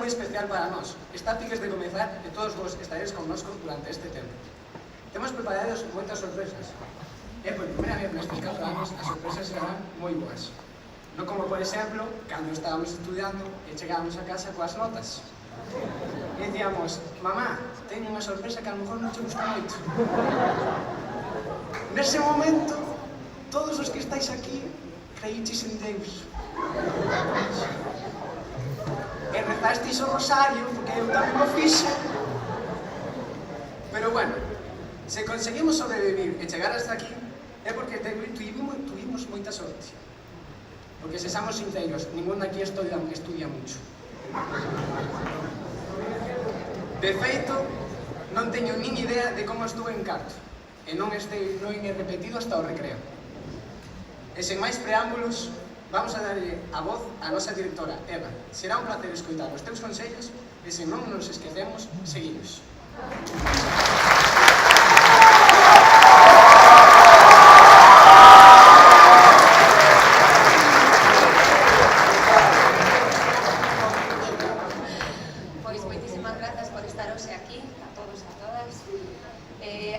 moi especial para nós. Está a piques de comezar e todos vos estaréis connosco durante este tempo. Temos preparados moitas sorpresas. E por primeira vez nestes 4 anos as sorpresas serán moi boas. Non como, por exemplo, cando estábamos estudiando e chegábamos a casa coas notas. E dicíamos, mamá, teño unha sorpresa que a lo mejor non te gusta moito. Nese momento, todos os que estáis aquí creíches en Deus. E rezasteis o rosario, porque eu tamén o fixe. Pero bueno, se conseguimos sobrevivir e chegar hasta aquí, é porque tuvimos moita sorte. Porque se somos sinceros, ningún aquí estudia mucho. De feito, non teño nin idea de como estuve en carto, e non he repetido hasta o recreo. E sen máis preámbulos, vamos a darlle a voz á nosa directora, Eva. Será un placer escoitar os teus consellos e se non nos esquecemos, seguimos. Pois moitísimas grazas por estar hoxe aquí, a todos e a todas.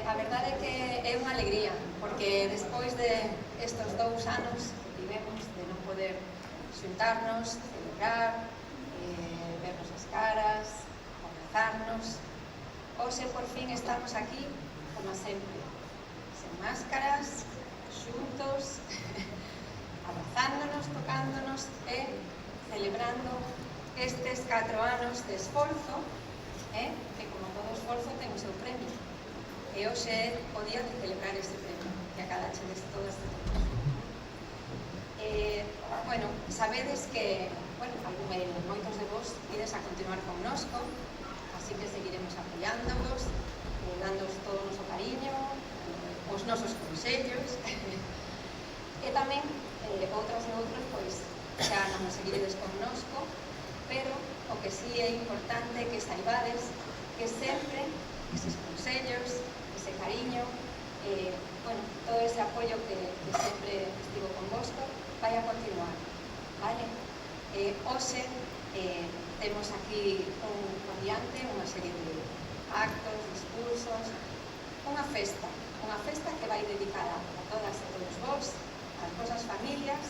A verdade é que é unha alegría, porque despois de estes 2 anos que tivemos de non poder xuntarnos, celebrar, vernos as caras, abrazarnos, hoxe por fin estamos aquí, como sempre, sen máscaras, xuntos, abrazándonos, tocándonos e celebrando estes 4 anos de esforzo, que como todo esforzo ten o seu premio. E hoxe é o día de celebrar ese premio que acadachedes todo este tempo. Bueno, sabedes que, moitos de vos ides a continuar connosco, así que seguiremos apoiándovos, dándoos todo o noso cariño, os nosos consellos, e tamén outras e outros, pois, xa non nos seguiredes connosco, pero o que sí é importante que saibades que sempre eses consellos, ese cariño, todo ese apoio que sempre estivo convosco, vai a continuar, vale? Hoxe temos aquí por diante unha serie de actos, discursos, unha festa que vai dedicada a todas e todos vos, ás vosas familias,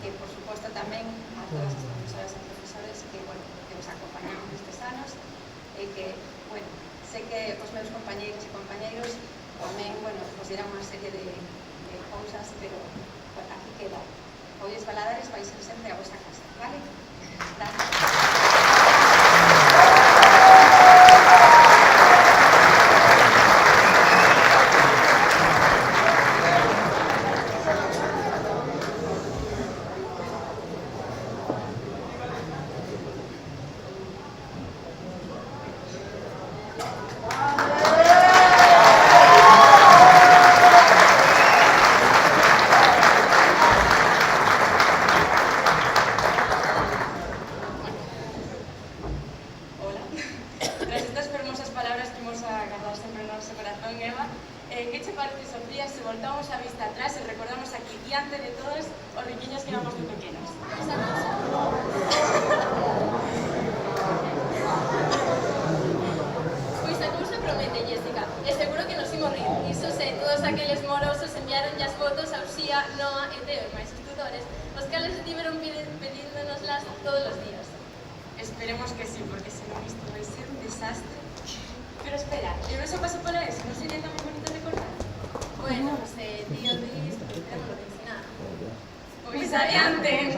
e por suposto tamén a todas as profesoras e profesores que os acompañamos nestes anos, e que, sei que os meus compañeiros e compañeiros tamén, vos dirán unha serie de cousas, pero aquí queda. Olles Valadares vai ser sempre a vosa casa, vale? Gracias. Esperemos que sí, porque si no isto vai ser un desastre. Pero espera, eu non se paso pola eso, non sería tan bonito recordar? Bueno, tío Luis, tenemos lo que ensinar. Pois adiante!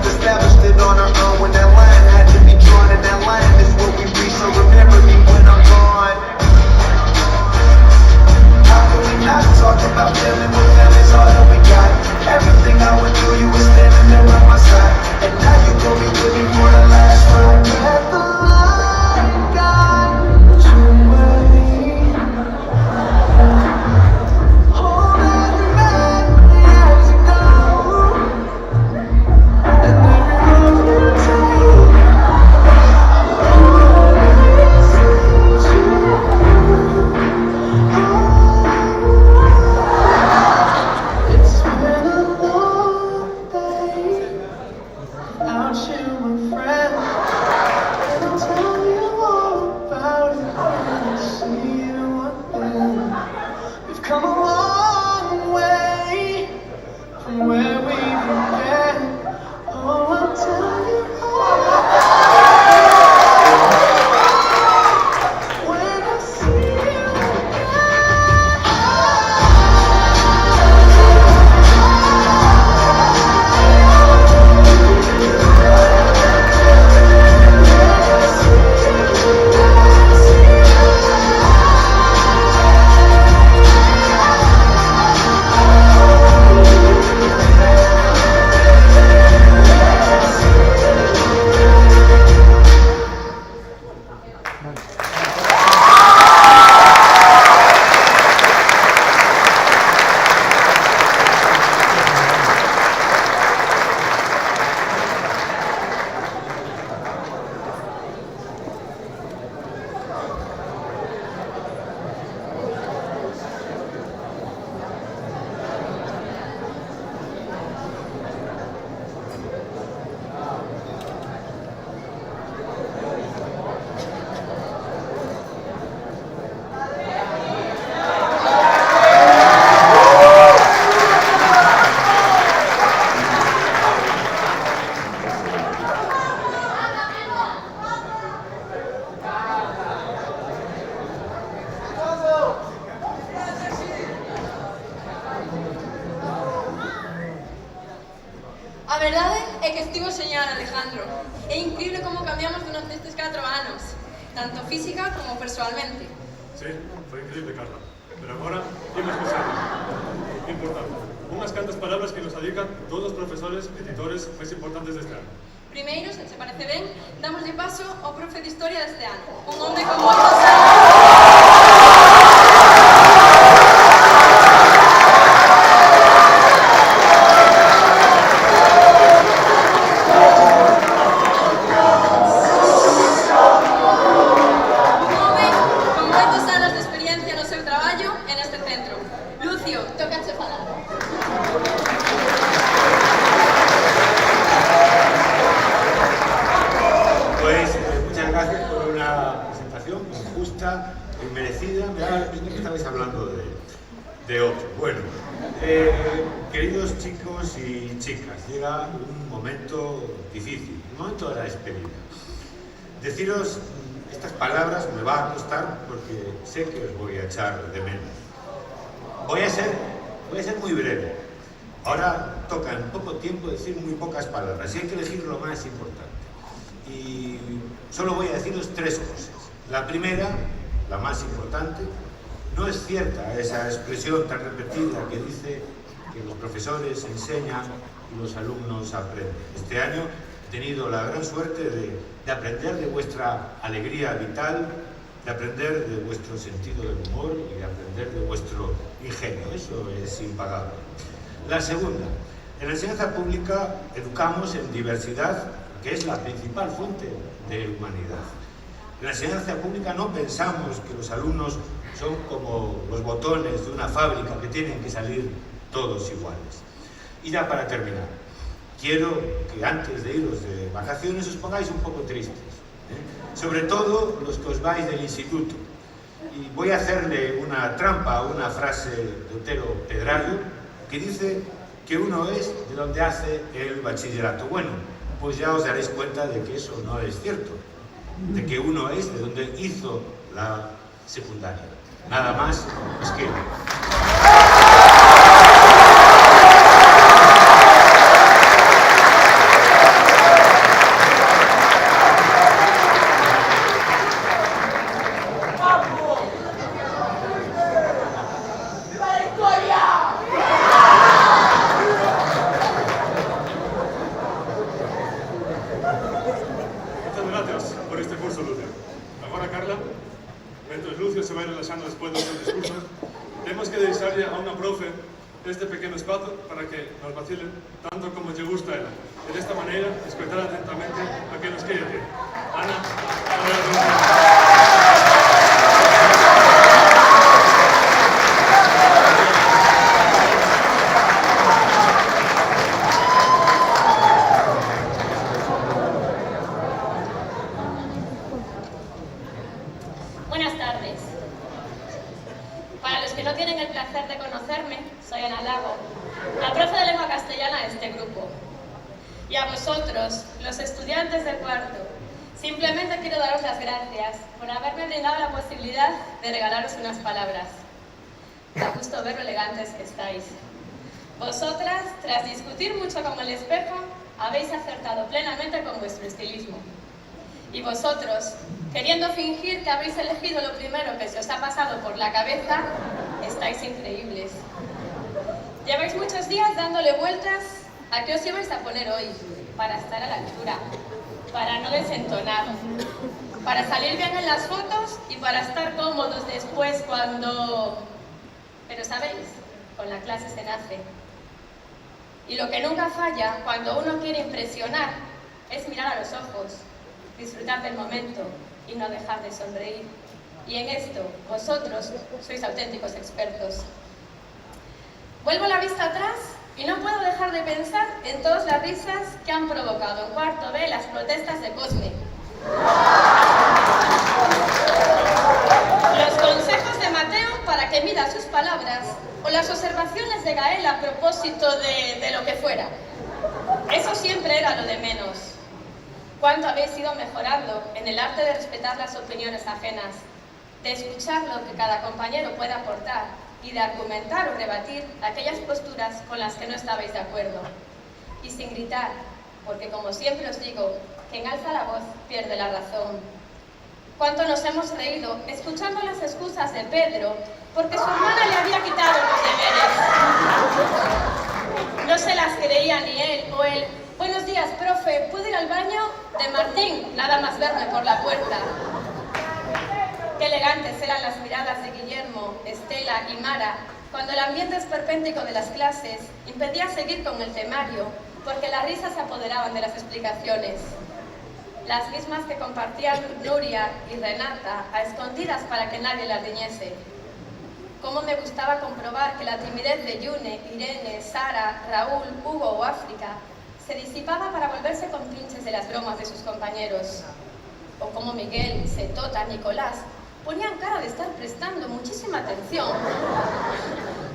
Established it on our own when that line had to be drawn. é que estivo soñar, Alejandro. É increíble como cambiamos durante estes 4 anos, tanto física como persoalmente. Sí, foi increíble, Carla. Pero agora, imos con serio. Importante. Unhas cantas palabras que nos adican todos os profesores e titores máis importantes deste ano. Primeiro, se te parece ben, damoslle paso ao profe de Historia deste ano, un hombre con moitos anos. Merecida, me daba la impresión que estabais hablando de otro. Bueno, queridos chicos y chicas, llega un momento difícil, un momento de la despedida. Deciros estas palabras me va a costar porque sé que os voy a echar de menos. Voy a ser muy breve. Ahora toca en poco tiempo decir muy pocas palabras y hay que elegir lo más importante. Y solo voy a deciros 3 cosas. La primera, la más importante, no es cierta esa expresión tan repetida que dice que los profesores enseñan y los alumnos aprenden. Este año he tenido la gran suerte de aprender de vuestra alegría vital, de aprender de vuestro sentido del humor y de aprender de vuestro ingenio. Eso es impagable. La segunda, en la enseñanza pública educamos en diversidad, que es la principal fuente de humanidad. En la enseñanza pública no pensamos que los alumnos son como los botones de una fábrica que tienen que salir todos iguales. Y ya para terminar, quiero que antes de iros de vacaciones os pongáis un poco tristes, sobre todo los que os vais del instituto. Y voy a hacerle una trampa a una frase de Otero Pedrayo que dice que uno es de donde hace el bachillerato. Bueno, pues ya os daréis cuenta de que eso no es cierto, de que uno es de donde hizo la secundaria. Nada más, es que... este pequeno espazo para que nos vacilen tanto como lle gusta a ela. E desta maneira, escoitar atentamente a que nos queira decir. Ana, Buenas tardes. Para los que no tienen el placer de conocerme, soy Ana Lago, la profe de lengua castellana de este grupo. Y a vosotros, los estudiantes de cuarto, simplemente quiero daros las gracias por haberme brindado la posibilidad de regalaros unas palabras. Da gusto ver lo elegantes que estáis. Vosotras, tras discutir mucho con el espejo, habéis acertado plenamente con vuestro estilismo. Y vosotros, queriendo fingir que habéis elegido lo primero que se os ha pasado por la cabeza, estáis increíbles. Lleváis muchos días dándole vueltas a qué os ibais a poner hoy, para estar a la altura, para no desentonar, para salir bien en las fotos y para estar cómodos después cuando... Pero sabéis, con la clase se nace. Y lo que nunca falla cuando uno quiere impresionar es mirar a los ojos, disfrutar del momento y no dejar de sonreír. Y en esto, vosotros sois auténticos expertos. Vuelvo la vista atrás y no puedo dejar de pensar en todas las risas que han provocado en cuarto B las protestas de Cosme. Los consejos de Mateo para que mida sus palabras o las observaciones de Gael a propósito de lo que fuera. Eso siempre era lo de menos. ¿Cuánto habéis ido mejorando en el arte de respetar las opiniones ajenas, de escuchar lo que cada compañero puede aportar y de argumentar o rebatir aquellas posturas con las que no estabais de acuerdo? Y sin gritar, porque como siempre os digo, quien alza la voz pierde la razón. Cuánto nos hemos reído escuchando las excusas de Pedro porque su hermana le había quitado los deberes. No se las creía ni él o él. Buenos días, profe, ¿puedo ir al baño? De Martín, nada más verme por la puerta. Qué elegantes eran las miradas de Guillermo, Estela y Mara cuando el ambiente esperpéntico de las clases impedía seguir con el temario porque las risas se apoderaban de las explicaciones. Las mismas que compartían Nuria y Renata a escondidas para que nadie las riñese. Cómo me gustaba comprobar que la timidez de Yune, Irene, Sara, Raúl, Hugo o África se disipaba para volverse compinches de las bromas de sus compañeros. O cómo Miguel, Setota, Nicolás ponían cara de estar prestando muchísima atención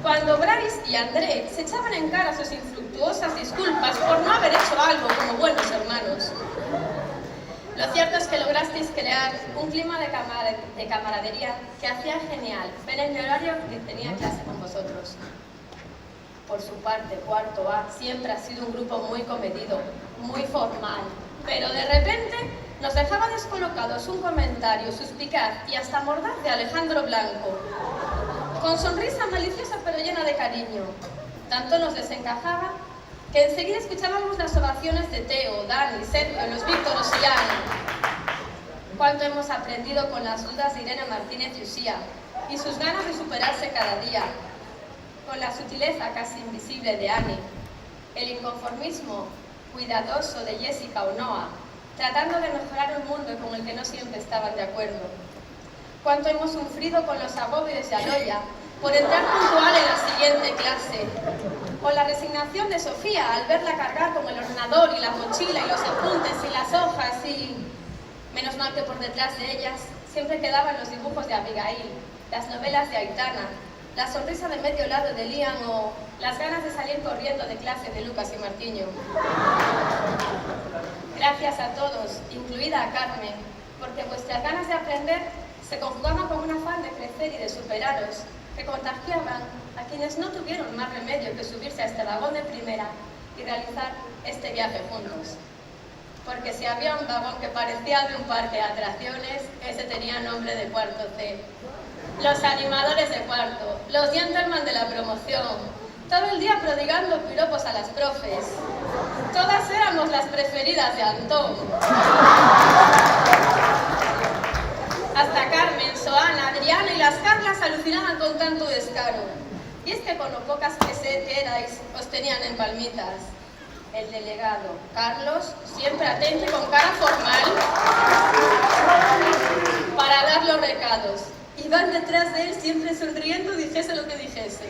cuando Bryce y André se echaban en cara sus infructuosas disculpas por no haber hecho algo como buenos hermanos. Lo cierto es que lograsteis crear un clima de camaradería que hacía genial ver en mi horario que tenía clase con vosotros. Por su parte, cuarto A siempre ha sido un grupo muy comedido, muy formal, pero de repente nos dejaba descolocados un comentario suspicaz y hasta mordaz de Alejandro Blanco, con sonrisa maliciosa pero llena de cariño. Tanto nos desencajaba que enseguida escuchábamos las ovaciones de Teo, Dani, Sergio, los Víctoros y Ana. Cuánto hemos aprendido con las dudas de Irene Martínez y Usía y sus ganas de superarse cada día, con la sutileza casi invisible de Annie, el inconformismo cuidadoso de Jessica o Noah, tratando de mejorar un mundo con el que no siempre estaban de acuerdo. Cuánto hemos sufrido con los agobios de Aloya por entrar puntual en la siguiente clase, o la resignación de Sofía al verla cargar con el ordenador y la mochila y los apuntes y las hojas y... Menos mal que por detrás de ellas siempre quedaban los dibujos de Abigail, las novelas de Aitana, la sonrisa de medio lado de Liam o las ganas de salir corriendo de clase de Lucas y Martiño. Gracias a todos, incluida a Carmen, porque vuestras ganas de aprender se conjugaban con un afán de crecer y de superaros, que contagiaban a quienes no tuvieron más remedio que subirse a este vagón de primera y realizar este viaje juntos. Porque si había un vagón que parecía de un parque de atracciones, ese tenía nombre de cuarto C. Los animadores de cuarto, los gentlemen de la promoción, todo el día prodigando piropos a las profes. Todas éramos las preferidas de Antón. Hasta Carmen, Soana, Adriana y las Carlas alucinaban con tanto descaro. Y es que con lo pocas que erais, os tenían en palmitas. El delegado, Carlos, siempre atento y con cara formal para dar los recados. Iban detrás de él siempre sonriendo, dijese lo que dijese.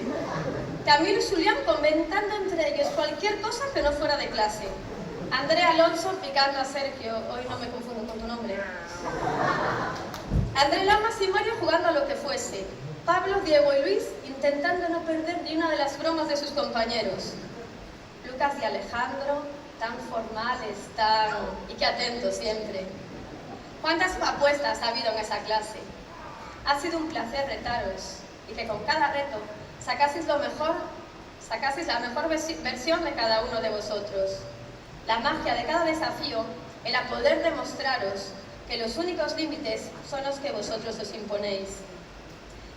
Camilo y Julián comentando entre ellos cualquier cosa que no fuera de clase. André Alonso picando a Sergio, hoy no me confundo con tu nombre. André Lamas y Mario jugando a lo que fuese. Pablo, Diego y Luis intentando no perder ni una de las bromas de sus compañeros. Lucas y Alejandro, tan formales, y qué atentos siempre. ¿Cuántas apuestas ha habido en esa clase? Ha sido un placer retaros y que con cada reto sacaseis la mejor versión de cada uno de vosotros. La magia de cada desafío era poder demostraros que los únicos límites son los que vosotros os imponéis.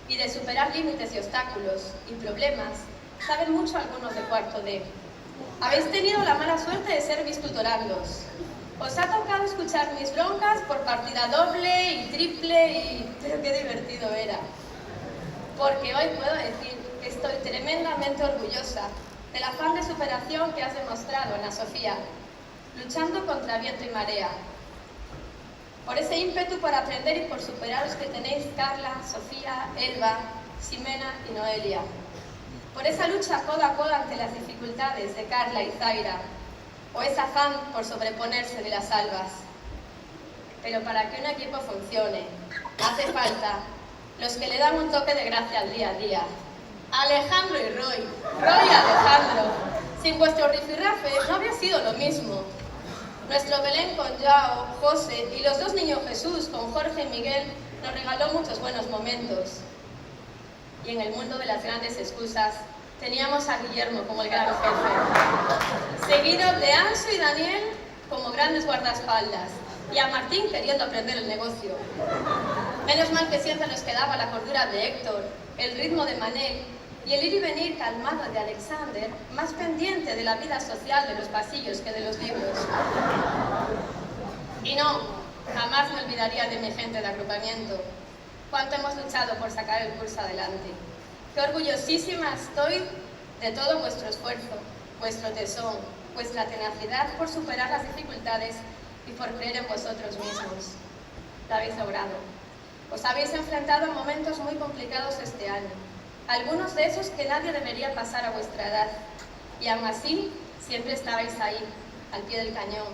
Y de superar límites y obstáculos y problemas saben mucho algunos de cuarto D. Habéis tenido la mala suerte de ser mis tutorandos. Os ha tocado escuchar mis broncas por partida doble y triple pero qué divertido era. Porque hoy puedo decir que estoy tremendamente orgullosa del afán de superación que has demostrado, Ana Sofía, luchando contra viento y marea. Por ese ímpetu por aprender y por superaros que tenéis Carla, Sofía, Elba, Ximena y Noelia. Por esa lucha codo a codo ante las dificultades de Carla y Zaira, o ese afán por sobreponerse de las albas. Pero para que un equipo funcione, hace falta los que le dan un toque de gracia al día a día. Alejandro y Roy, Roy y Alejandro. Sin vuestro rifirrafe no habría sido lo mismo. Nuestro Belén con Joao, José y los dos niños Jesús con Jorge y Miguel nos regaló muchos buenos momentos. Y en el mundo de las grandes excusas, teníamos a Guillermo como el gran jefe, seguido de Anso y Daniel como grandes guardaespaldas, y a Martín queriendo aprender el negocio. Menos mal que siempre nos quedaba la cordura de Héctor, el ritmo de Manel y el ir y venir calmado de Alexander, más pendiente de la vida social de los pasillos que de los libros. Y no, jamás me olvidaría de mi gente de agrupamiento. Cuánto hemos luchado por sacar el curso adelante. Qué orgullosísima estoy de todo vuestro esfuerzo, vuestro tesón, vuestra tenacidad por superar las dificultades y por creer en vosotros mismos. Lo habéis logrado. Os habéis enfrentado a momentos muy complicados este año, algunos de esos que nadie debería pasar a vuestra edad, y aún así siempre estabais ahí, al pie del cañón.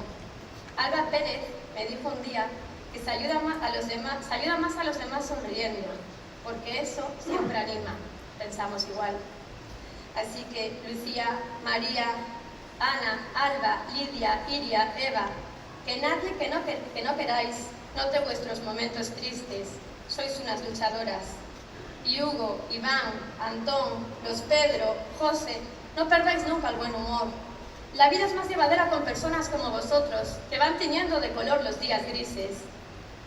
Alba Pérez me dijo un día que se ayuda más a los demás sonriendo, porque eso siempre anima. Pensamos igual. Así que Lucía, María, Ana, Alba, Lidia, Iria, Eva, que nadie que no queráis note vuestros momentos tristes. Sois unas luchadoras. Y Hugo, Iván, Antón, los Pedro, José, no perdáis nunca el buen humor. La vida es más llevadera con personas como vosotros, que van tiñendo de color los días grises.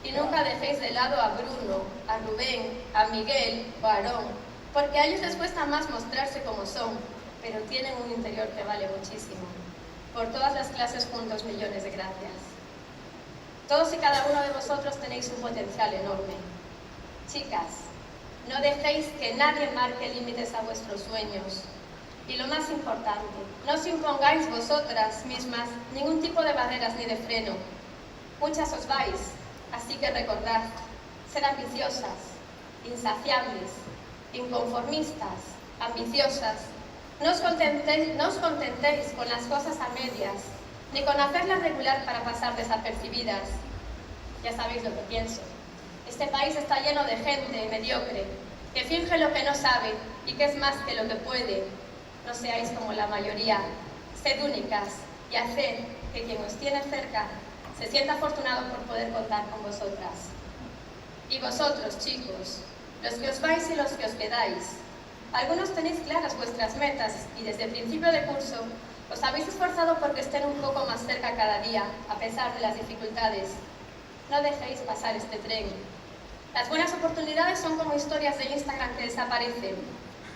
Y nunca dejéis de lado a Bruno, a Rubén, a Miguel o a Aarón, porque a ellos les cuesta más mostrarse como son, pero tienen un interior que vale muchísimo. Por todas las clases juntos, millones de gracias. Todos y cada uno de vosotros tenéis un potencial enorme. Chicas, no dejéis que nadie marque límites a vuestros sueños. Y lo más importante, no os impongáis vosotras mismas ningún tipo de barreras ni de freno. Muchas os vais, así que recordad, ser ambiciosas, insaciables, inconformistas, ambiciosas. No os contentéis con las cosas a medias, ni con hacerlas regular para pasar desapercibidas. Ya sabéis lo que pienso. Este país está lleno de gente mediocre, que finge lo que no sabe y que es más que lo que puede. No seáis como la mayoría, sed únicas y haced que quien os tiene cerca se sienta afortunado por poder contar con vosotras. Y vosotros, chicos, los que os vais y los que os quedáis, algunos tenéis claras vuestras metas y desde el principio de curso os habéis esforzado porque estén un poco más cerca cada día, a pesar de las dificultades. No dejéis pasar este tren. Las buenas oportunidades son como historias de Instagram que desaparecen.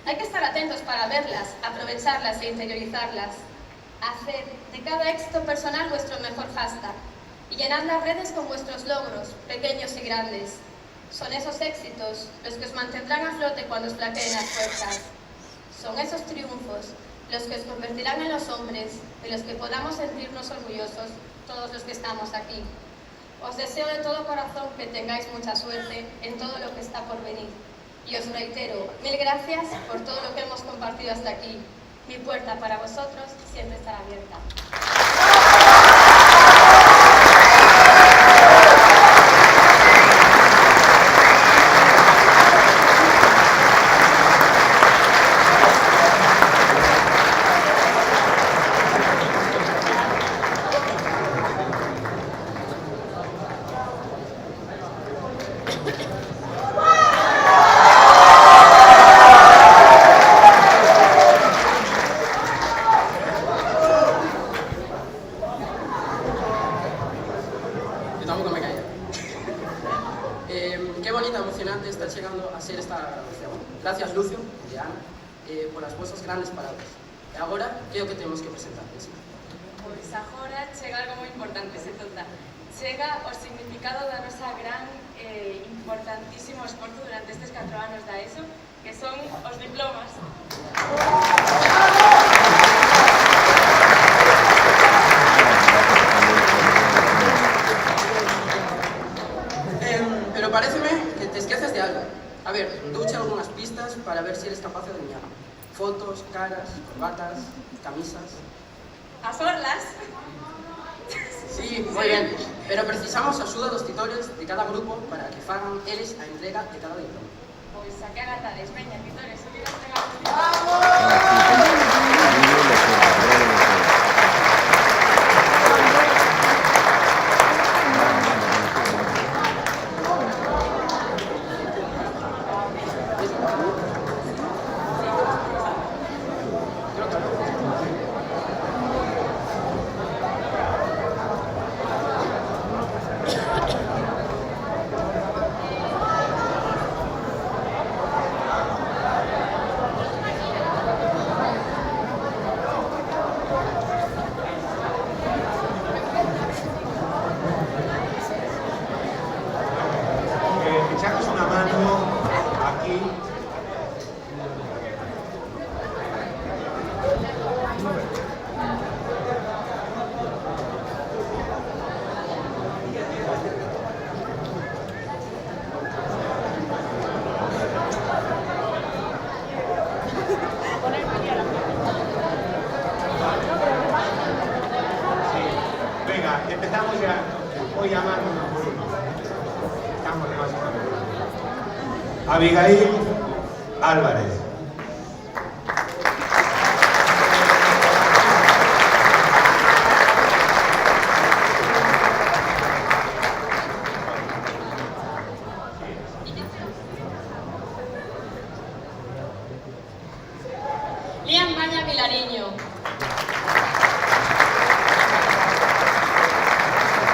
Hay que estar atentos para verlas, aprovecharlas e interiorizarlas. Haced de cada éxito personal vuestro mejor hashtag y llenad las redes con vuestros logros, pequeños y grandes. Son esos éxitos los que os mantendrán a flote cuando os flaqueen las fuerzas. Son esos triunfos los que os convertirán en los hombres de los que podamos sentirnos orgullosos todos los que estamos aquí. Os deseo de todo corazón que tengáis mucha suerte en todo lo que está por venir. Y os reitero, mil gracias por todo lo que hemos compartido hasta aquí. Mi puerta para vosotros siempre estará abierta. Qué bonita, emocionante está llegando a ser esta grabación. Gracias, Lucio y Ana, por las vosas grandes palabras. E agora, que é o que temos que presentar? Pois agora chega algo moi importante, se tota. Chega o significado da nosa gran importantísimo esforzo durante estes 4 anos da ESO, que son os diplomas. Pero paréceme que te esqueces de algo. A ver, douche algunhas pistas para ver se eres capaz de adivinar. Fotos, caras, corbatas, camisas... As orlas. Sí, moi ben. Pero precisamos a axuda dos titores de cada grupo para que fagan eles a entrega de cada diploma. Pois a que agatades, veña, titores, subir a entregar os diplomas. Abigail Álvarez. Liam Baña Vilariño.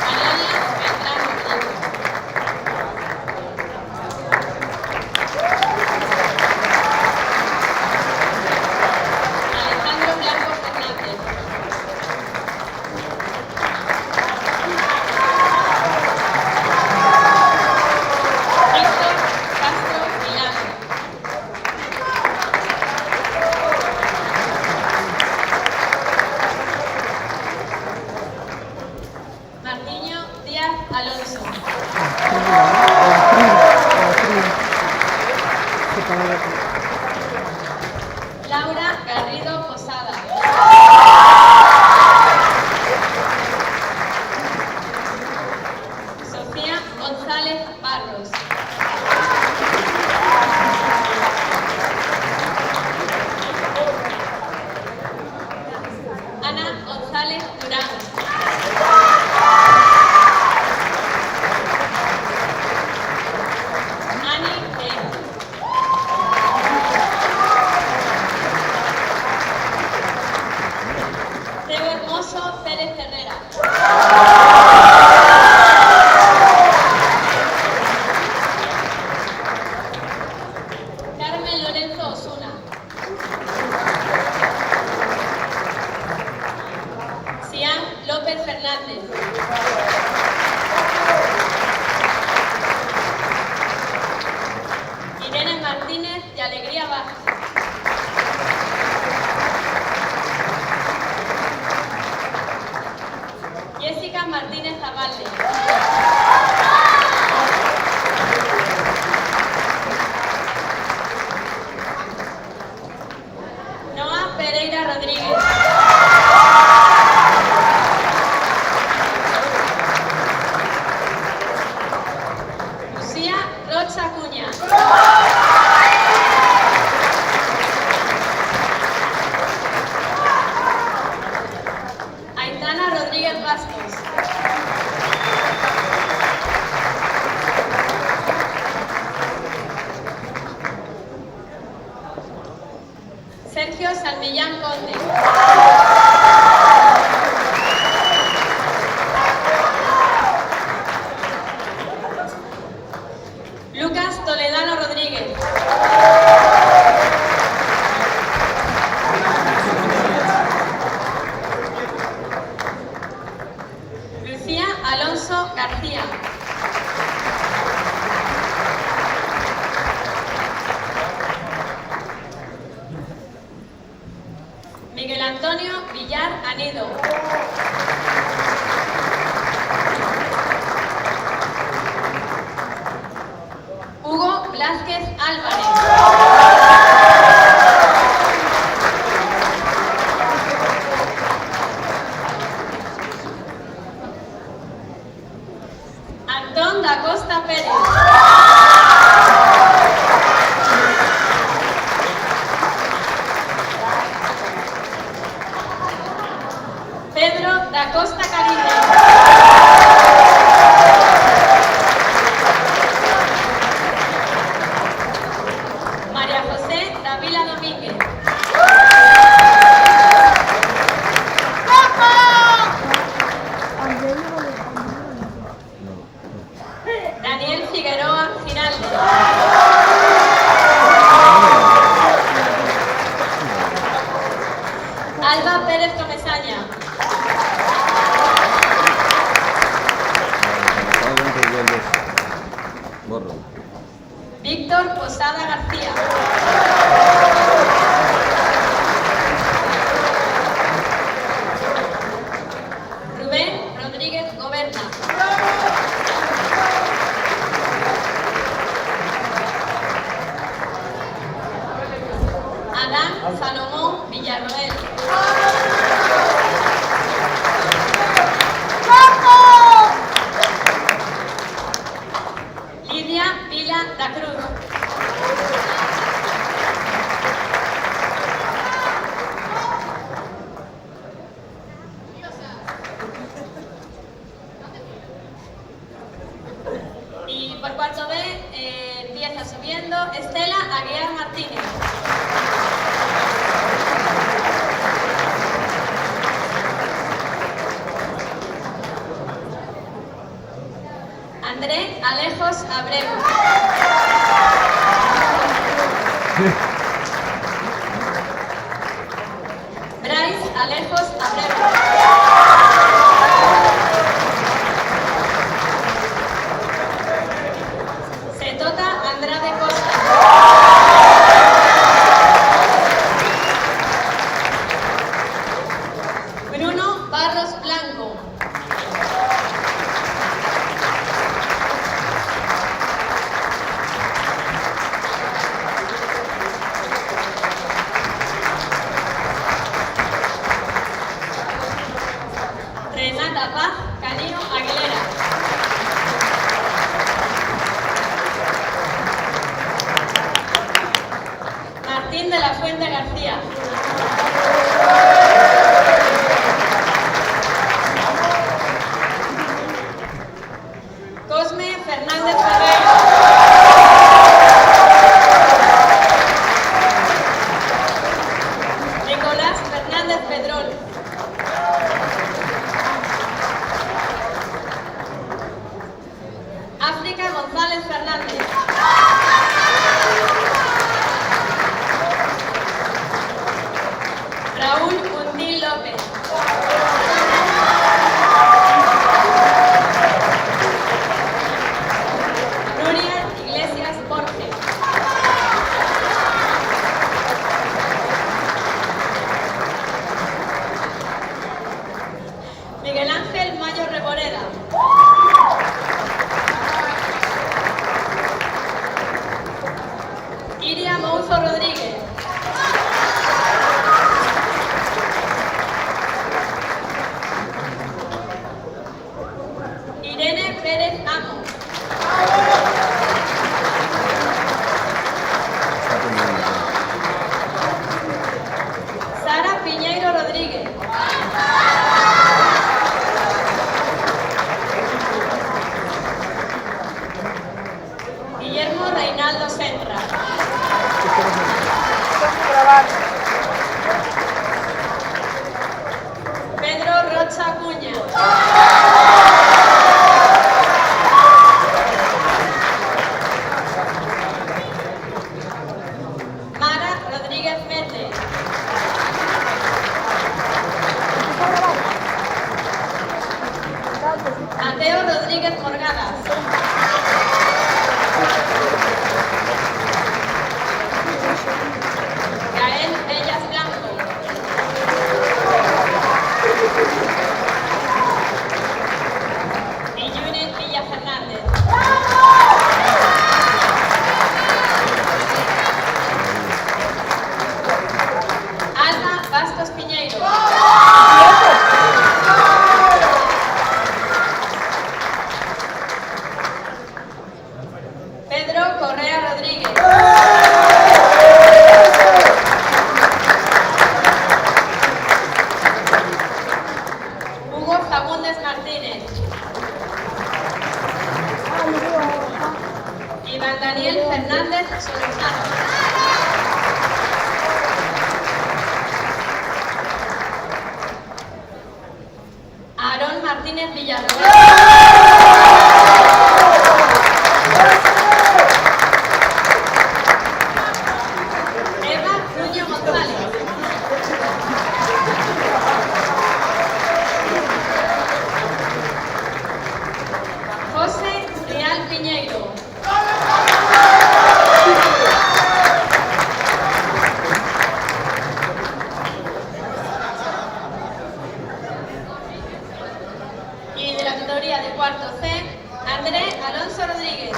Alonia Beltrán Rodríguez. Alejandro Blanco Fernández. Víctor Castro Milano. Martiño Díaz Alonso. Laura Garrido Posada. Sofía González Barros. Ana González Durán. Ani E. Teo Hermoso Pérez Herrera. Carmen Lorenzo Osuna. Cian López Fernández. Irene Martínez de Alegría Vázquez. Jessica Martínez Zavalde. Noa Pereira Rodríguez. Lucía Rocha Acuña. Aitana Rodríguez Bastos. Sergio Salmillán Conde. Lucas Toledano Rodríguez. Lucía Alonso García. Miguel Antonio Villar Anido. Hugo Blázquez Álvarez. Antón da Costa Pérez. Pedro da Costa Caride. María José Davila Domínguez. Daniel Figueroa Giralde. Alba Pérez Comesaña. Víctor Posada García. Rubén Rodríguez Goberna. Adán Salomón Villarroel. Por cuarto B empieza subiendo Estela Aguiar Martínez. André Alejos Abreu. Bryce Alejos Abreu. Setota Andrade Costa. Bruno Barros Blanco. Renata Paz Canino Aguilera. Martín de la Fuente García. Cosme Fernández Ferreiro. Nicolás Fernández Pedrol. África González Fernández. Raúl Undín López. Nuria Iglesias Borges. Miguel Ángel Mayo Reboreda. Iria Mouzo Rodríguez. Irene Pérez Amo. Sara Piñeiro Rodríguez. Guillermo Reinaldo Senra. Pedro Rocha Acuña. Mara Rodríguez Méndez. Mateo Rodríguez Morgadas. Gael Bellas Blanco. Y Judith Villa Fernández. Alba Bastos Piñeiro. Pedro Correa Rodríguez. Hugo Fagundes Martínez. Iván Daniel Fernández Solizano. Aarón Martínez Villarroel. Eva Nuño González. José Real Piñeiro. Y de la categoría de cuarto C, André Alonso Rodríguez.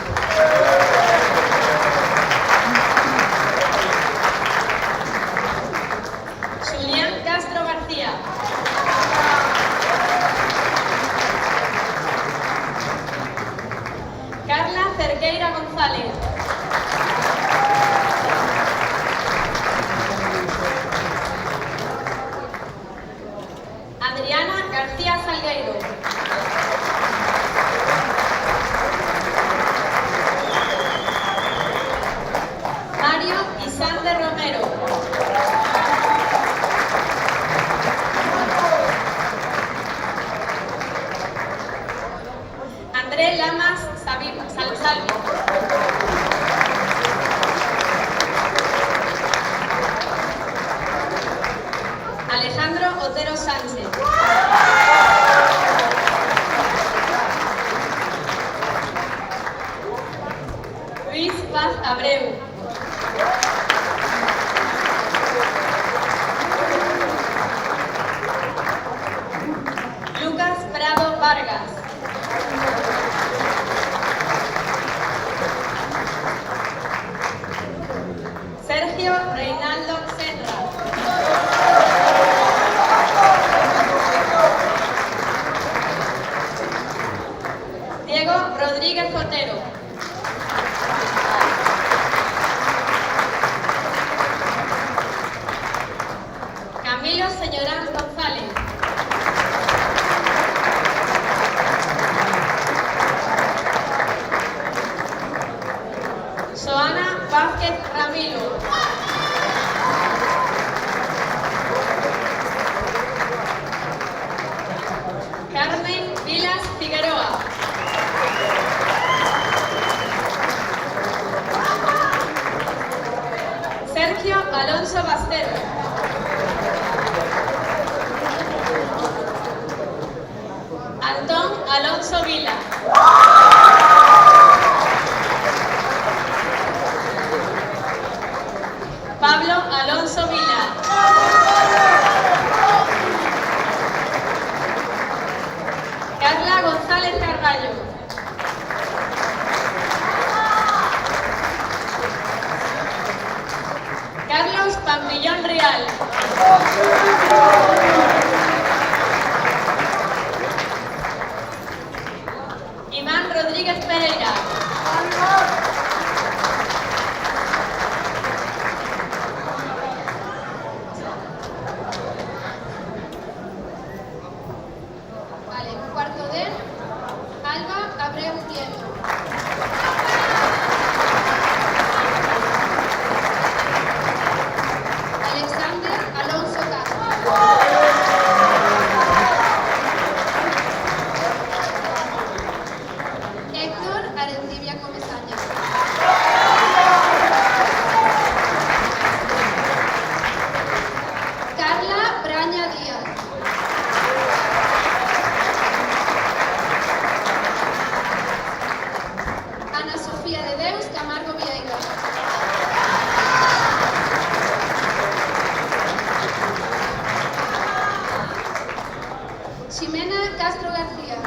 Julián Castro García. Carla Cerqueira González. Adriana García Salgueiro. Almas Salvi. Alejandro Otero Sánchez. Luis Paz Abreu. Lucas Prado Vargas. Sergio Reinaldo Senra. Diego Rodríguez Otero. Camilo Señorán González. Soana Vázquez Ramiro. Carmen Vilas Figueroa. Sergio Alonso Bastero. Antón Alonso Vila. Pablo Alonso Vila. Carla González Carballo. Carlos Pampillón Real. Iván Rodríguez Pereira. Vale, cuarto D, Alba Abreu Prieto. Alexander Alonso Castro. Héctor Arendivia Comesaña. Carla Braña Díaz. Ana Sofía de Deus Camargo Vieira. Ximena Castro García.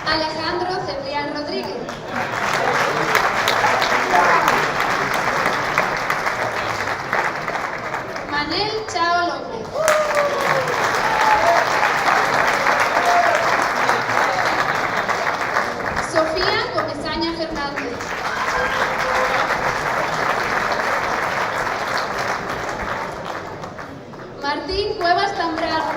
Alejandro Cebrián Rodríguez. Manel Chao López. Sofía Comesaña Fernández. Martín Cuevas Zambrano.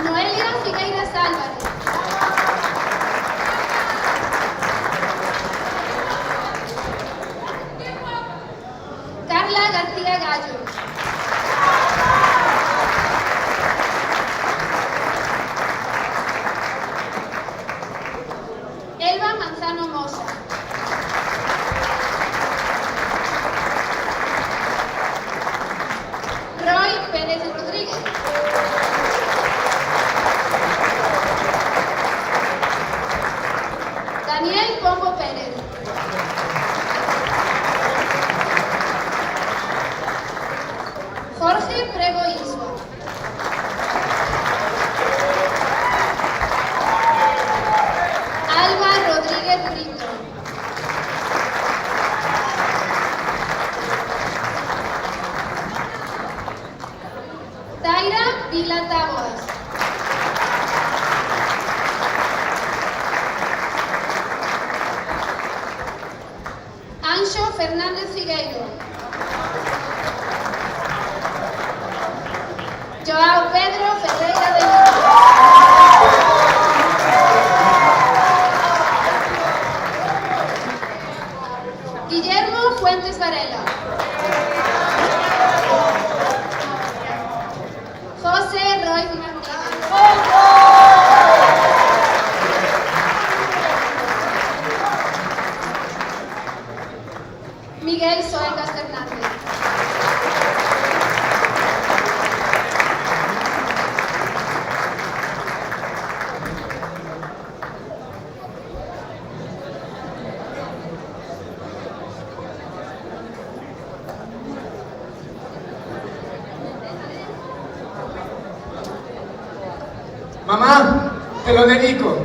Noelia Figueiras Álvarez. Carla García Gallo. Elba Manzano Mosa. Roy Pérez Rodríguez. Daniel Pombo Pérez. Jorge Prego Isua. Alba Rodríguez Brito. Taira Vila Taboas. Anxo Fernández Figueiro. Joao Pedro Ferreira de Guillermo Fuentes Varela. Varela. José Roy Martínez. Miguel Soengas Fernández. Mamá, te lo dedico.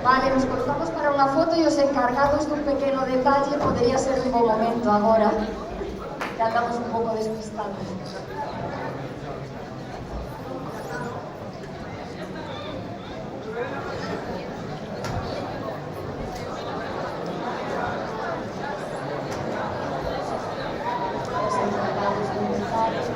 Vale, nos colocamos para unha foto e os encargados dun pequeno detalle podería ser un bo momento agora, que andamos un pouco despistados. Os encargados dun detalle.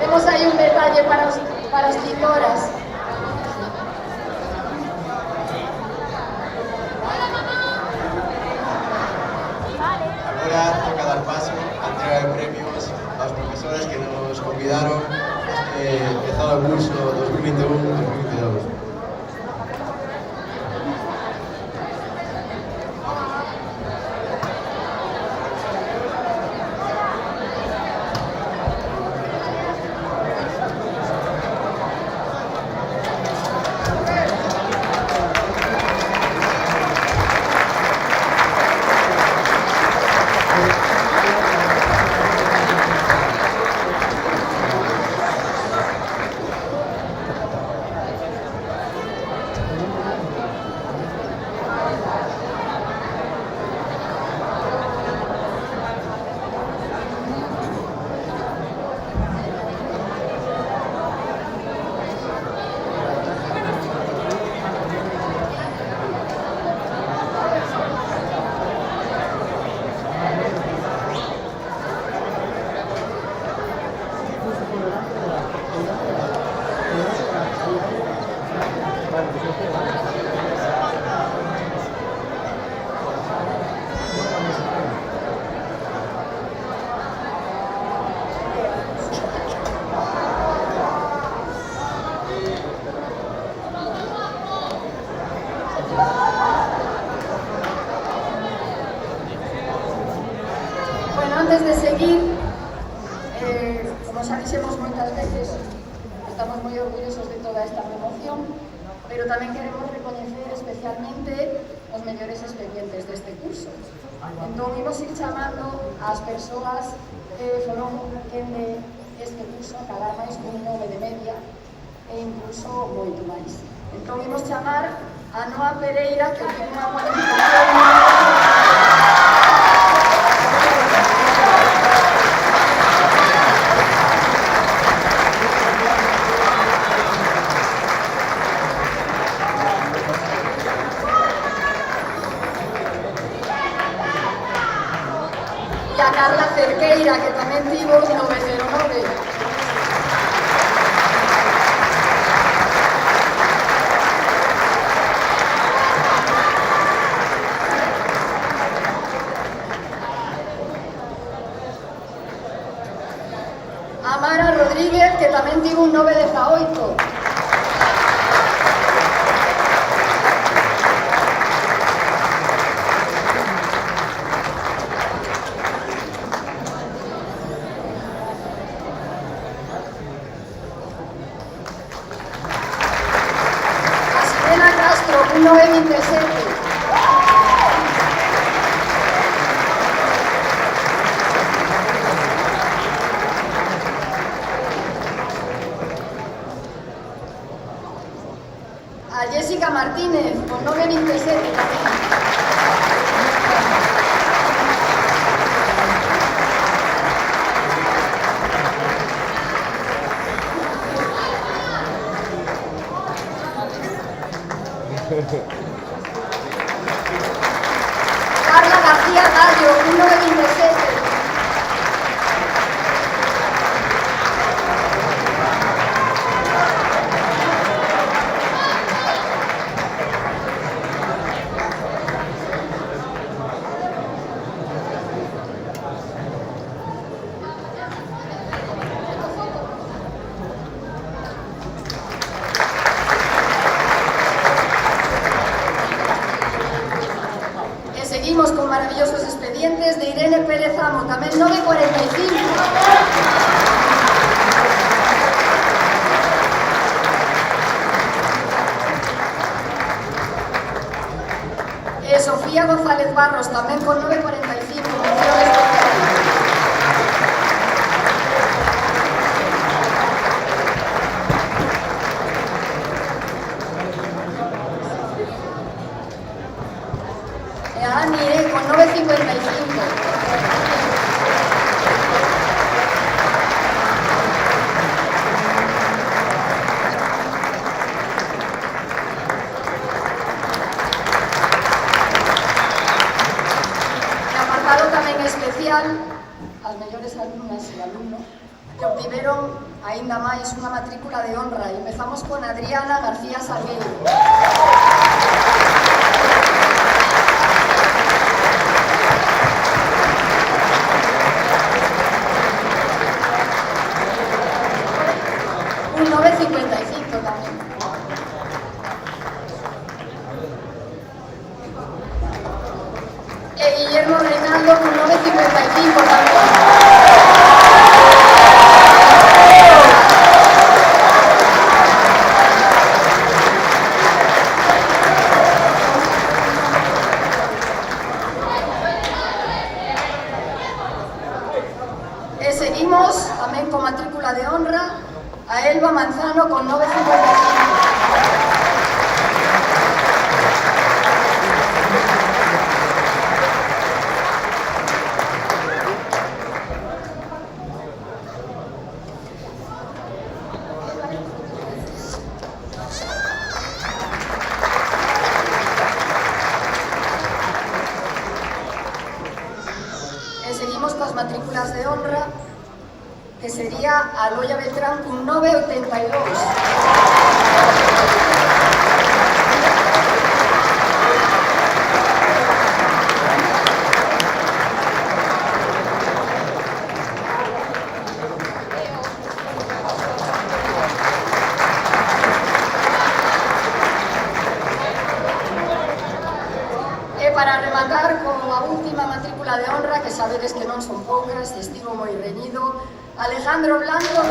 Temos aí un detalle para as titoras. Agora toca dar paso a entrega de premios aos profesores que nos convidaron empezado o curso 2021-2022. Bueno, antes de seguir, como xa dixemos moitas veces, estamos moi orgullosos de toda esta promoción, pero tamén queremos recoñecer especialmente os mellores expedientes deste curso. Entón, imos ir chamando ás persoas que foron quen de este curso, cada máis un 9 de media, e incluso moito máis. Entón, imos chamar a Noa Pereira, que obtiene una cualificación. E a Carla Cerqueira, que tamén tivo 909. A Mara Rodríguez, que tamén tivo un 918. Un 927. A Jessica Martínez, con 927 también. Carla García Gallo, 1927. Seguimos con maravillosos expedientes de Irene Pérez Amo, tamén 945. E Sofía González Barros, tamén con 945. Mención especial. Ani, con 955. E apartado tamén especial ás mellores alumnas e alumnos que obtiveron aínda máis unha matrícula de honra. E empezamos con Adriana García Salgueiro. Un 955 tamén. E Guillermo Reinaldo con 955 tamén. E seguimos tamén con matrícula de honra a Elba Manzano con 955. E seguimos coas matrículas de honra, que sería Aloia Beltrán con 982. E para rematar coa última matrícula de honra, que sabedes que non son poucas, estivo moi reñido, Alejandro Blanco.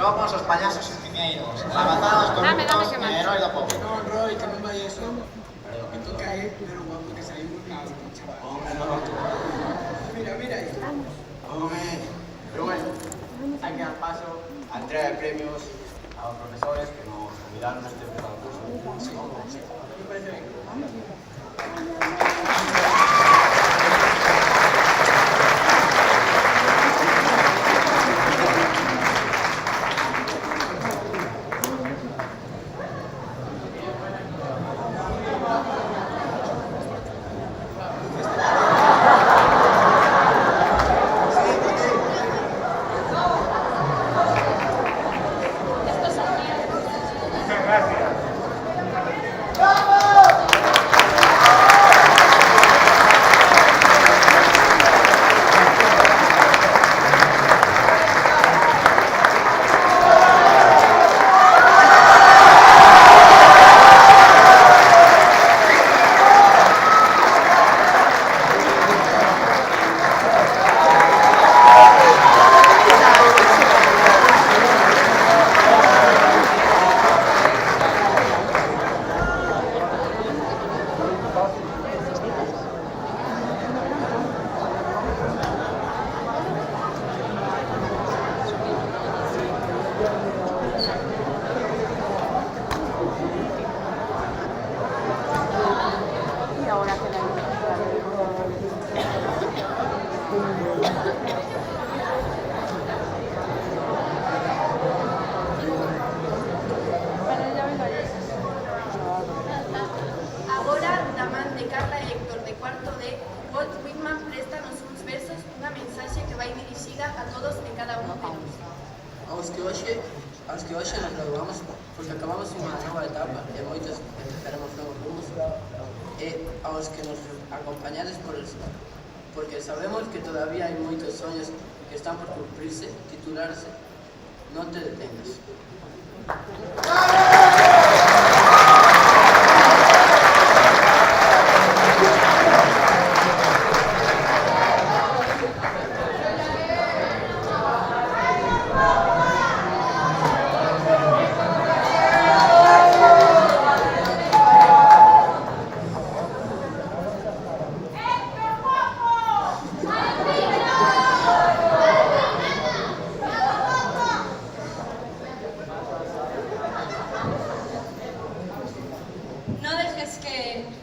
Somos os payasos estiñeiros, lavandados corruptos e heróis do povo. No, Roy, que non vai eso. Me toca ver o guapo que saímos na aula, chaval. Mira, mira aí. Pero bueno, hay que dar paso a entrega de premios a los profesores que nos convidaron a este curso. Sí, me parece bien. Aos que hoxe nos graduamos, porque acabamos unha nova etapa e moitos empezaremos novos rumos, e aos que nos acompañades porque sabemos que todavía hai moitos soños que están por cumprirse, titularse. Non te detengas.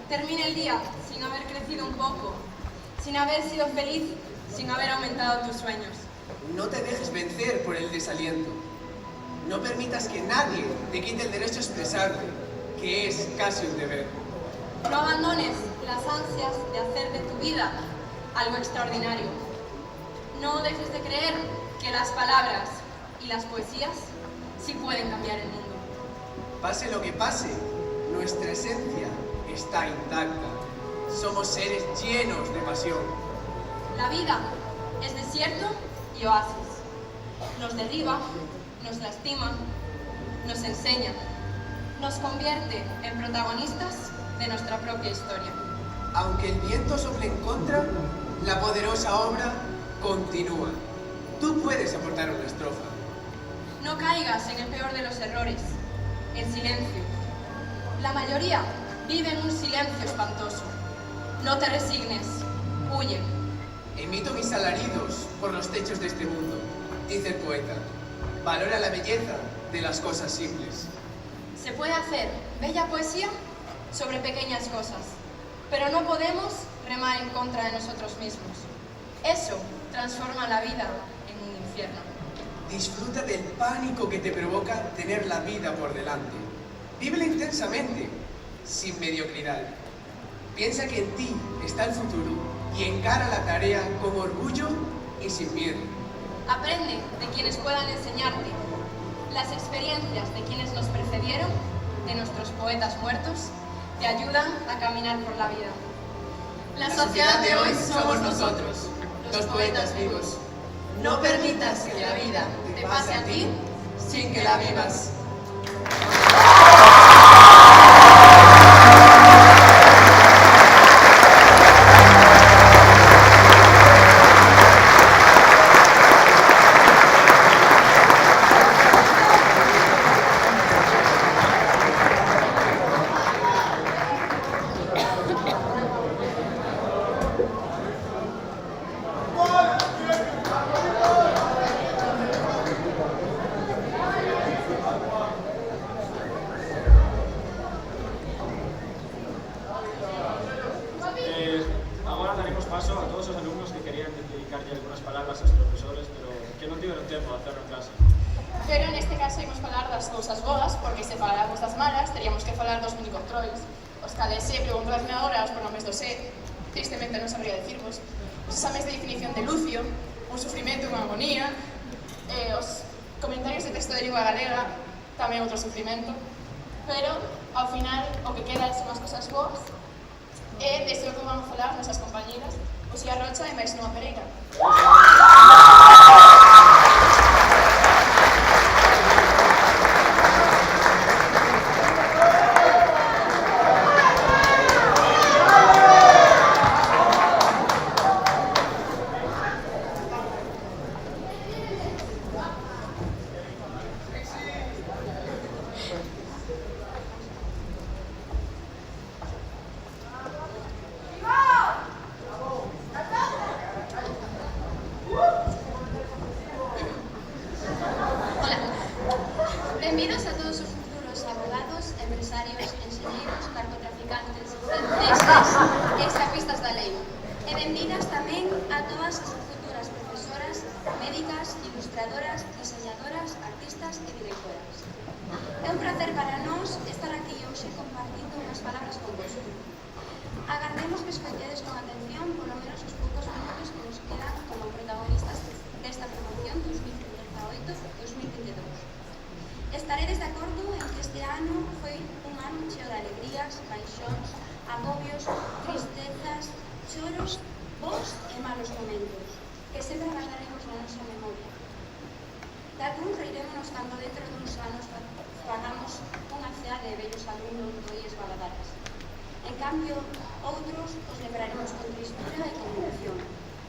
Termine el día sin haber crecido un poco, sin haber sido feliz, sin haber aumentado tus sueños. No te dejes vencer por el desaliento. No permitas que nadie te quite el derecho a expresarte, que es casi un deber. No abandones las ansias de hacer de tu vida algo extraordinario. No dejes de creer que las palabras y las poesías sí pueden cambiar el mundo. Pase lo que pase, nuestra esencia está intacta. Somos seres llenos de pasión. La vida es desierto y oasis. Nos derriba, nos lastima, nos enseña, nos convierte en protagonistas de nuestra propia historia. Aunque el viento sople en contra, la poderosa obra continúa. Tú puedes aportar una estrofa. No caigas en el peor de los errores, el silencio. La mayoría vive en un silencio espantoso. No te resignes, huye. Emito mis alaridos por los techos de este mundo, dice el poeta. Valora la belleza de las cosas simples. Se puede hacer bella poesía sobre pequeñas cosas, pero no podemos remar en contra de nosotros mismos. Eso transforma la vida en un infierno. Disfruta del pánico que te provoca tener la vida por delante. Vívela intensamente, sin mediocridad. Piensa que en ti está el futuro y encara la tarea con orgullo y sin miedo. Aprende de quienes puedan enseñarte. Las experiencias de quienes nos precedieron, de nuestros poetas muertos, te ayudan a caminar por la vida. La sociedad de hoy somos nosotros, los poetas vivos. No permitas que la vida te pase a ti sin que la vivas. paso a todos os alumnos que querían dedicarlle algunas palabras aos profesores, pero que non tiveron tempo de hacerlo en clase. Pero neste caso imos falar das cousas boas, porque se falamos das malas, teríamos que falar dos minicontroles, os cales se preguntadme agora os pronomes do se, tristemente non sabría decirvos, os exames de definición de Lucio, un sufrimento e unha agonía, os comentarios de texto de lingua galega, tamén outro sufrimento, pero ao final o que queda son as cousas boas, e deste o que vamos falar nosas compañeras, Uxía Rocha e Maris Nova Pereira. Benvidos a todos os futuros abogados, empresarios, enxeñeiros, narcotraficantes, franceses e escapistas da lei. E benvidas tamén a todas as futuras profesoras, médicas, ilustradoras, diseñadoras, artistas e directoras. É un placer para nós estar aquí hoxe compartindo unhas palabras con vos. Agardemos que escoitedes con atención polo menos os poucos minutos que nos quedan como protagonistas desta promoción 2018-2022. Estaredes de acordo en que este ano foi un ano cheo de alegrías, paixóns, agobios, tristezas, choros, bons e malos momentos, que sempre guardaremos na nosa memoria. Dalgúns reirémonos cando dentro duns anos fagamos unha cea de bellos alumnos do IES Valadares. En cambio, outros os lembraremos con tristura e con emoción,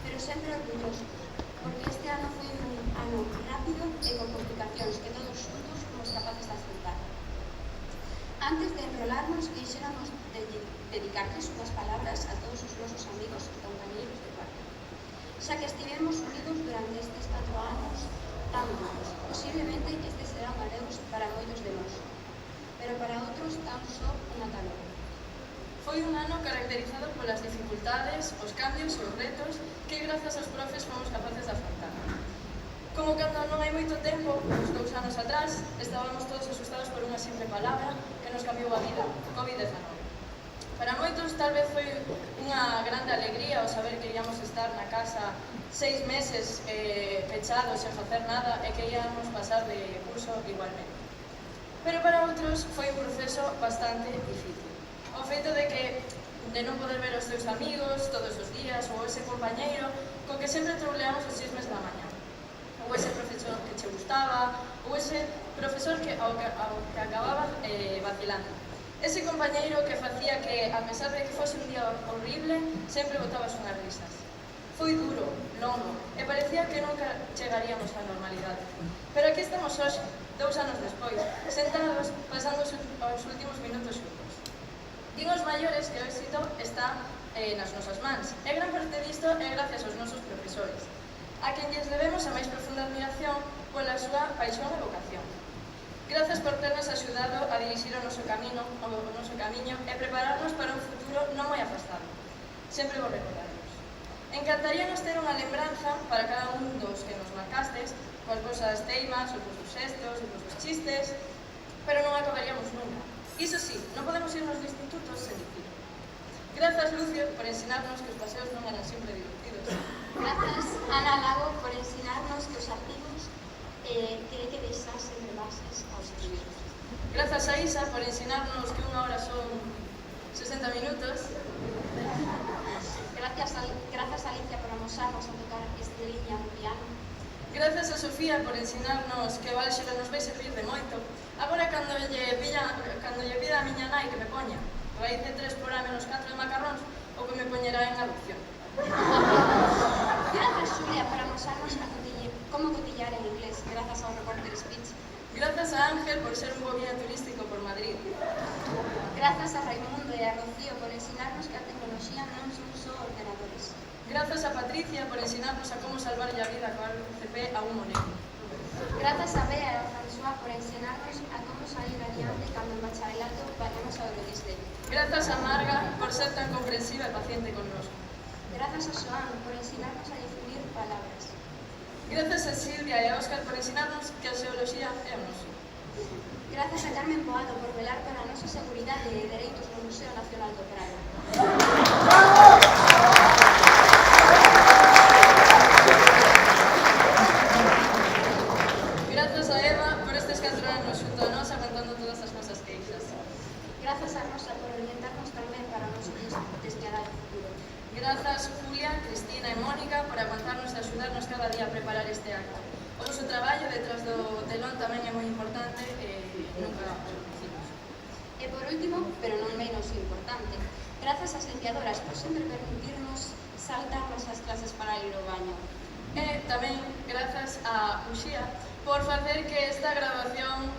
pero sempre orgullosos, porque este ano foi un ano rápido e con complicacións que todos xuntos fomos capaces de afrontar. Antes de enrolarnos, quixéramos dedicarles unhas palabras a todos os nosos amigos e compañeiros de cuarto, xa que estivemos unidos durante estes 4 anos tan duros. Posiblemente este será un adeus para moitos de nós, pero para outros tan só un ata logo. Foi un ano caracterizado polas dificultades, os cambios e os retos que grazas aos profes fomos capaces de afrontar. Como cando non hai moito tempo, uns 2 anos atrás, estábamos todos asustados por unha simple palabra que nos cambiou a vida, COVID-19. Para moitos tal vez foi unha grande alegría o saber que íamos estar na casa 6 meses pechados, sen facer nada, e que íamos pasar de curso igualmente. Pero para outros foi un proceso bastante difícil. O feito de non poder ver os teus amigos todos os días, ou ese compañeiro co que sempre trouleamos os chismes da mañá, ou ese profesor que che gustaba, ou ese profesor ao que acababa vacilando. Ese compañeiro que facía que, a pesar de que fose un día horrible, sempre botabas unhas risas. Foi duro, longo, e parecía que nunca chegaríamos á normalidade. Pero aquí estamos hoxe, 2 anos despois, sentados, pasando os últimos minutos xuntos. Din os maiores que o éxito está nas nosas mans, e gran parte disto é gracias aos nosos profesores, a quen lles debemos a máis profunda admiración pola súa paixón e vocación. Grazas por ternos axudado a dirixir o noso camiño e prepararnos para un futuro non moi afastado. Sempre vos recordaremos. Encantaríanos ter unha lembranza para cada un dos que nos marcastes, coas vosas teimas, os vosos xestos, os vosos chistes, pero non acabaríamos nunca. Iso sí, non podemos irnos do instituto sen dicir. Grazas, Lucio, por ensinarnos que os paseos non eran sempre divertidos. Grazas, Ana Lago, por ensinarnos que os artigos que hai que deixar sempre bases aos escribir. Grazas a Isa por ensinarnos que unha hora son 60 minutos. Grazas a Alicia por amosarnos a tocar estreliña no piano. Grazas a Sofía por ensinarnos que o álxiro nos vai servir de moito. Agora, cando lle pida a miña nai que me poña raíz de 3 por A menos 4 de macarróns, ou que me poñerá en adopción. Grazas, Xulia, por amosarnos como cotillar en inglés, grazas ao reporter speech. Grazas a Ángel por ser un bo guía turístico por Madrid. Grazas a Raimundo e a Rocío por ensinarnos que a tecnoloxía non son só ordenadores. Grazas a Patricia por ensinarnos a como salvarlle a vida con un CP a un moneco. Grazas a Bea e a François por ensinarnos a como salir adiante cando en bacharelato vayamos a Eurodisney. Grazas a Marga por ser tan comprensiva e paciente connosco. Grazas a Xoán por ensinarnos a definir palabras. Grazas a Silvia e a Óscar por ensinarnos que a xeoloxía é o noso. Grazas a Carmen Boado por velar para a nosa seguridade e dereitos no Museo Nacional do Prado. Grazas a Eva por estes 4 anos xunto a nós aguantando todas as nosas queixas. Grazas a Rosa por orientarnos tamén para o noso despiadado futuro. Grazas Julia, Cristina e Mónica por aguantarnos e axudarnos cada día a preparar este acto. O noso traballo detrás do telón tamén é moi importante e nunca o reconocimos. E por último, pero non menos importante, grazas ás limpiadoras por sempre permitirnos saltar nosas clases para ir ao baño. E tamén grazas a Uxía por facer que esta grabación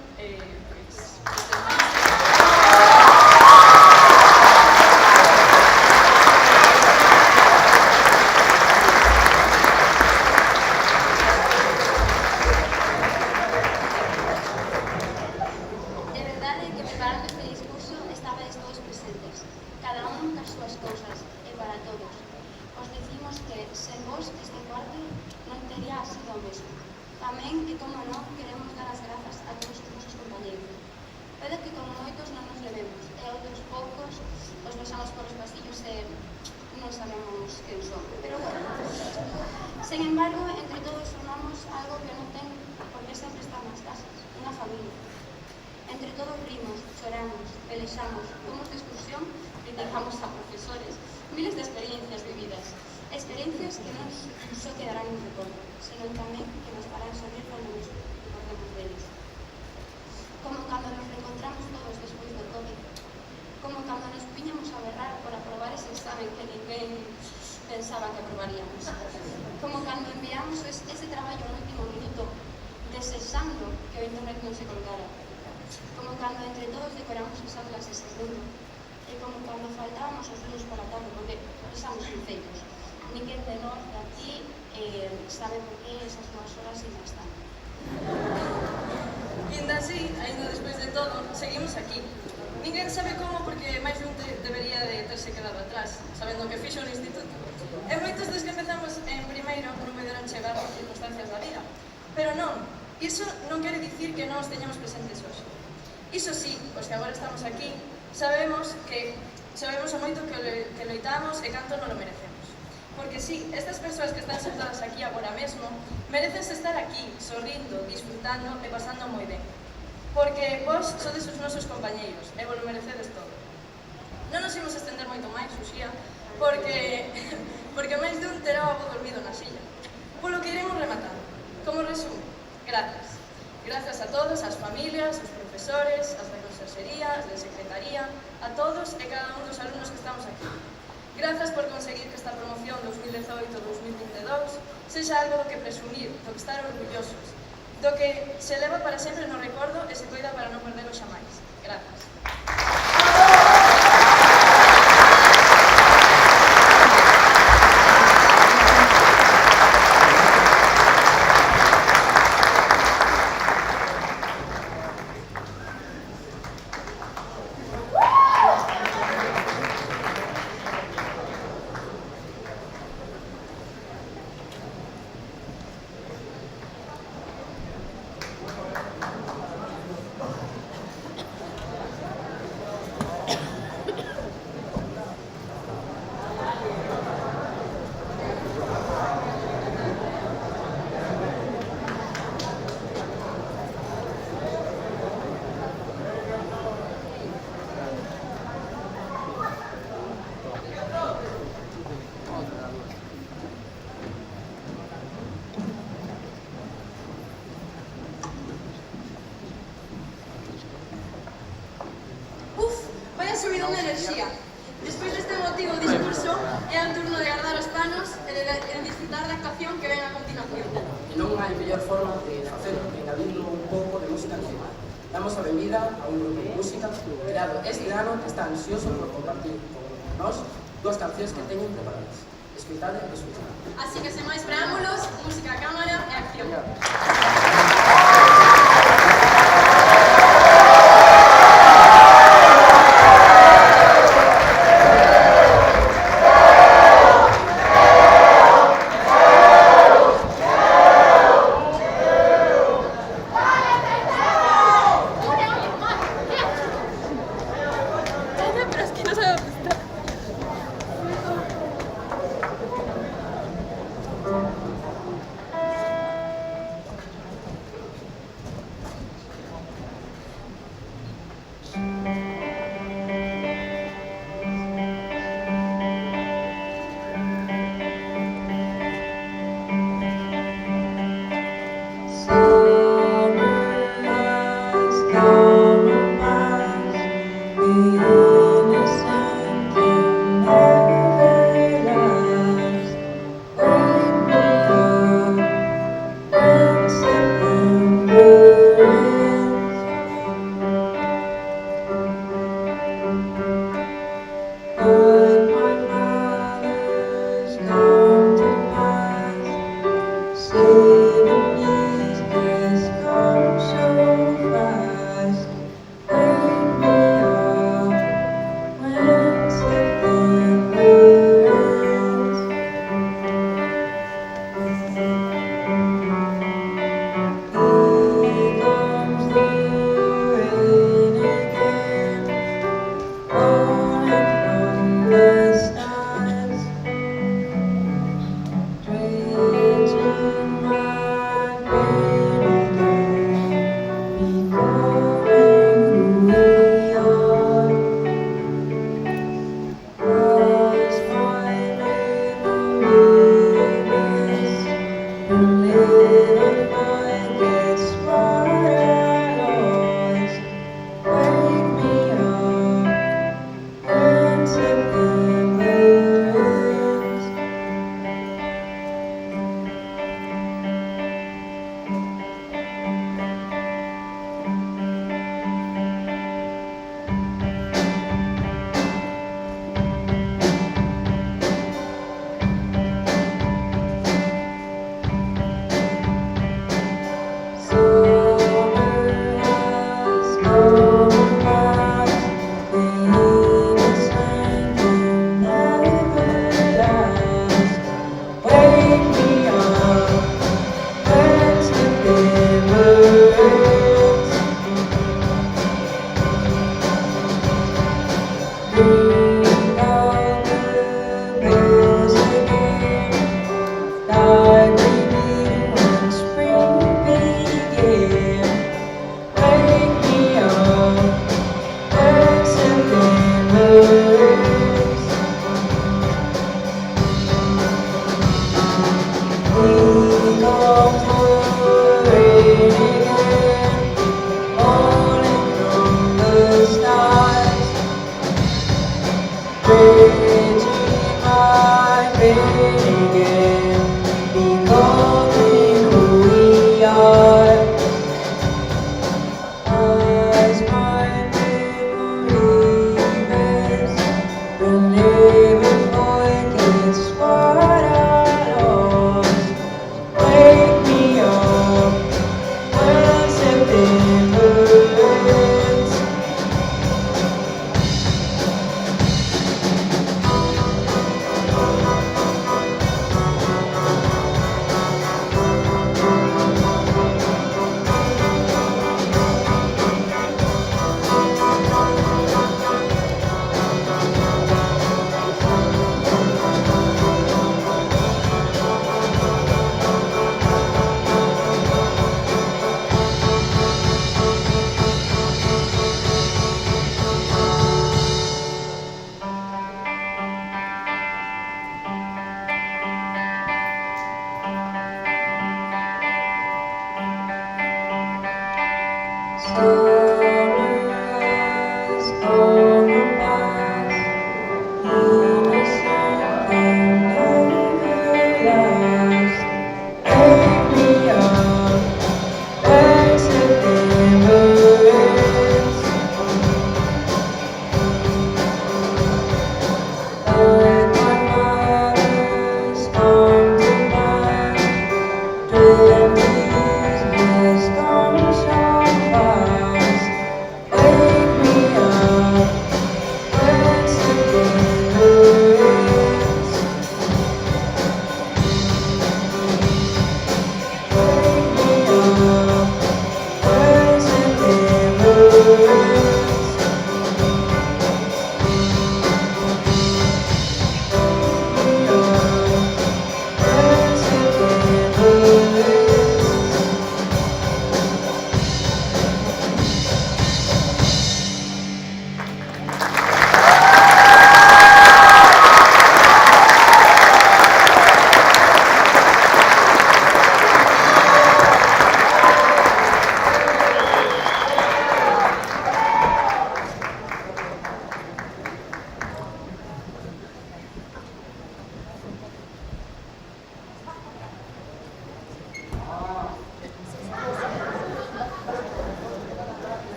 Sen embargo, entre todos formamos algo que non ten por que sempre estar nas casas, unha familia. Entre todos rimos, choramos, pelexamos, fomos de excursión, criticamos a profesores, miles de experiencias vividas. Experiencias que non só quedarán en recordo, senón tamén que nos farán sorrir cando nos recordemos deles. Como cando nos reencontramos todos despois do COVID. Como cando nos viñamos a berrar por aprobar ese examen que ninguén pensaba que aprobaríamos. Como cando enviamos ese traballo no último minuto, desexando que o internet non se colgara. Como cando entre todos decoramos as aulas de segundo. E como cando faltábamos os lunes pola tarde, porque estamos sinceros. Ninguén de nós de aquí sabe por que esas 2 horas ainda están. E ainda así, ainda despois de todo, seguimos aquí. Ninguén sabe como porque máis un debería de terse quedado atrás, sabendo que fixo no instituto. E moitos dos que empezamos en primeiro non puderon chegar por circunstancias da vida. Pero non, iso non quere dicir que non os teñamos presentes hoxe. Iso sí, os que agora estamos aquí, sabemos o moito que loitamos e canto non o merecemos. Porque sí, estas persoas que están sentadas aquí agora mesmo merecense estar aquí, sorrindo, disfrutando e pasando moi ben. Porque vos sodes os nosos compañeiros e vos lo merecedes todo. Non nos imos estender moito máis, Uxía, porque máis dun terá o abo dormido na silla. Polo que iremos rematando. Como resumo, grazas. Grazas a todos, as familias, os profesores, as da conserxería, as da secretaría, a todos e cada un dos alumnos que estamos aquí. Grazas por conseguir que esta promoción 2018-2022 sexa algo do que presumir, do que estar orgullosos, do que se leva para sempre no recordo e se coida para non perdelo xamais. Grazas. Subidón de enerxía. Despois deste emotivo discurso, é o turno de guardar os panos e de disfrutar da actuación que ven a continuación. E non hai mellor forma de facelo que engadindo un pouco de música encima. Damos a benvida a un grupo de música creado este ano que está ansioso por compartir con nós 2 cancións que teñen preparadas. Escoitade e escoitade. Así que, sen máis preámbulos, música, cámara e acción.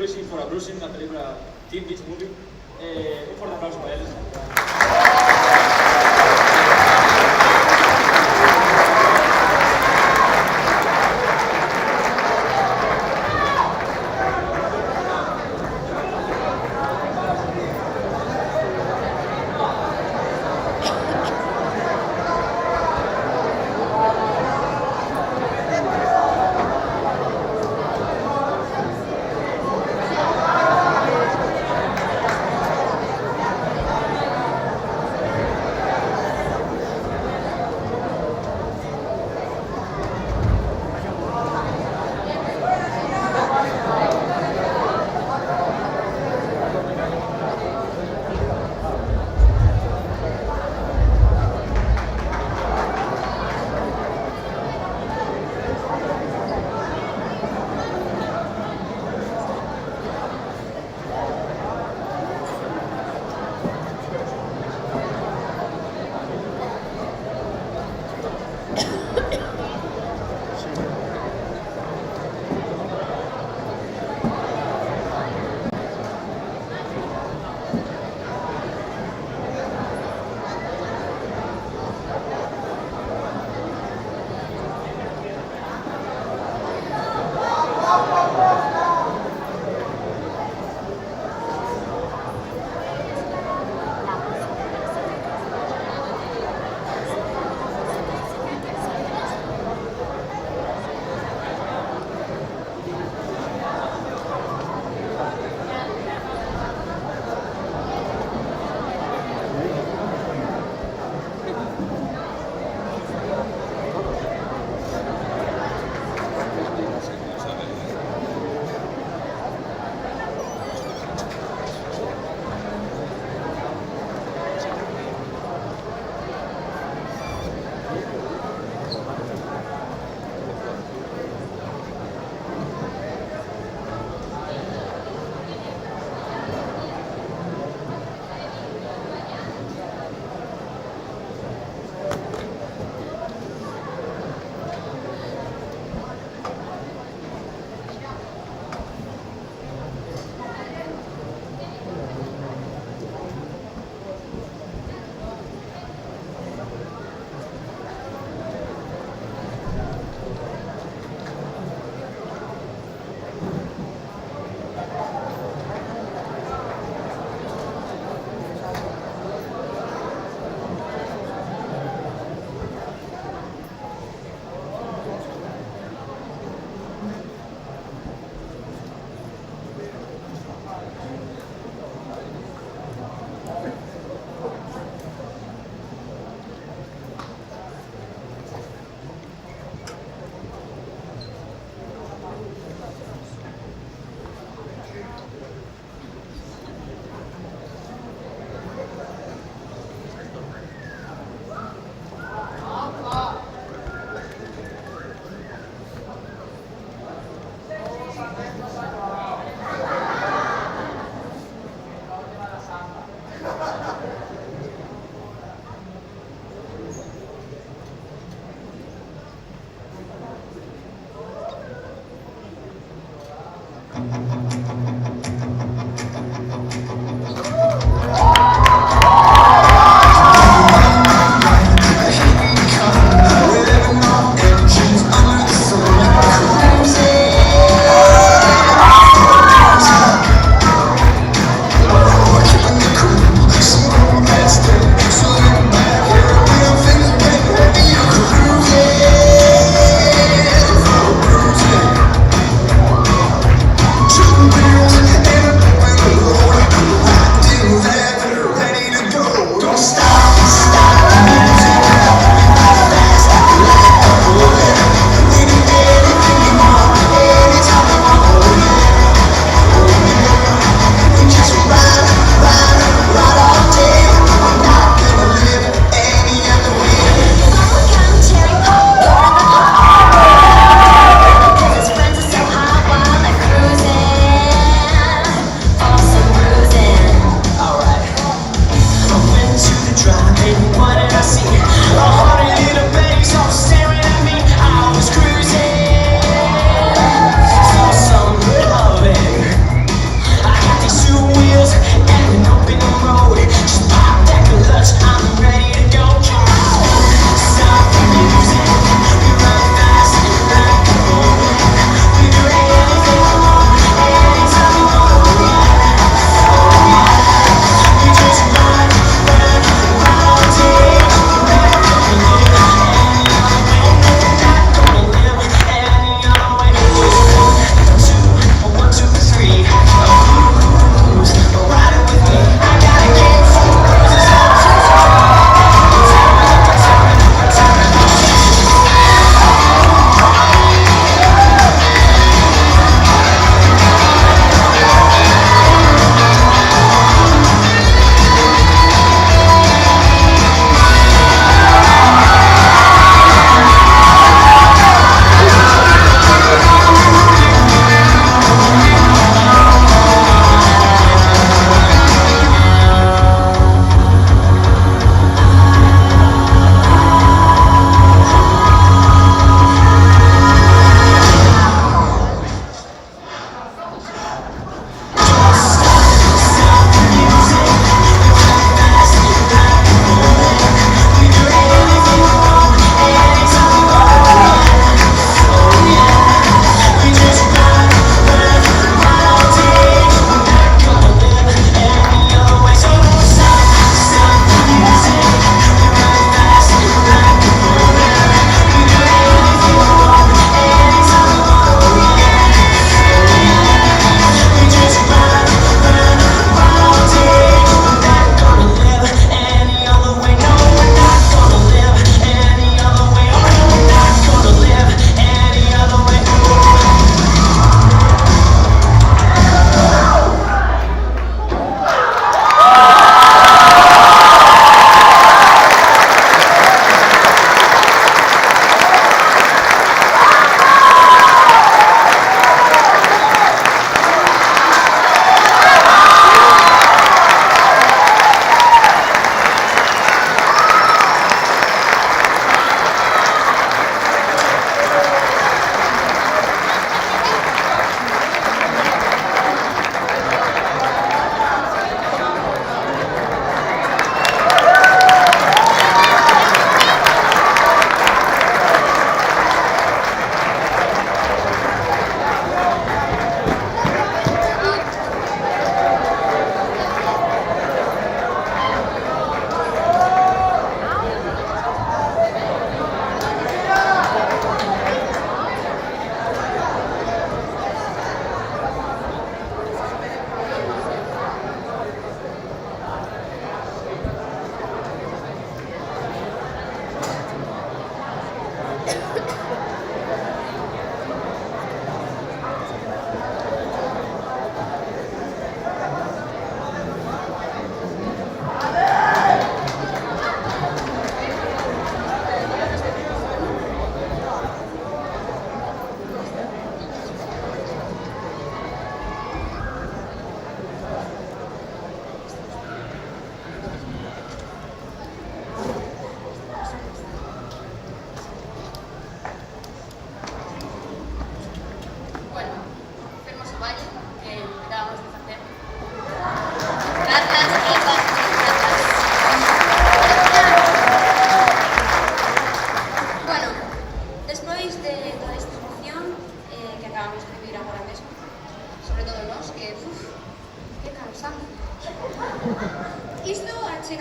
Cruising for a Bruising, da película Teen Beach Movie. Un forte aplauso para eles.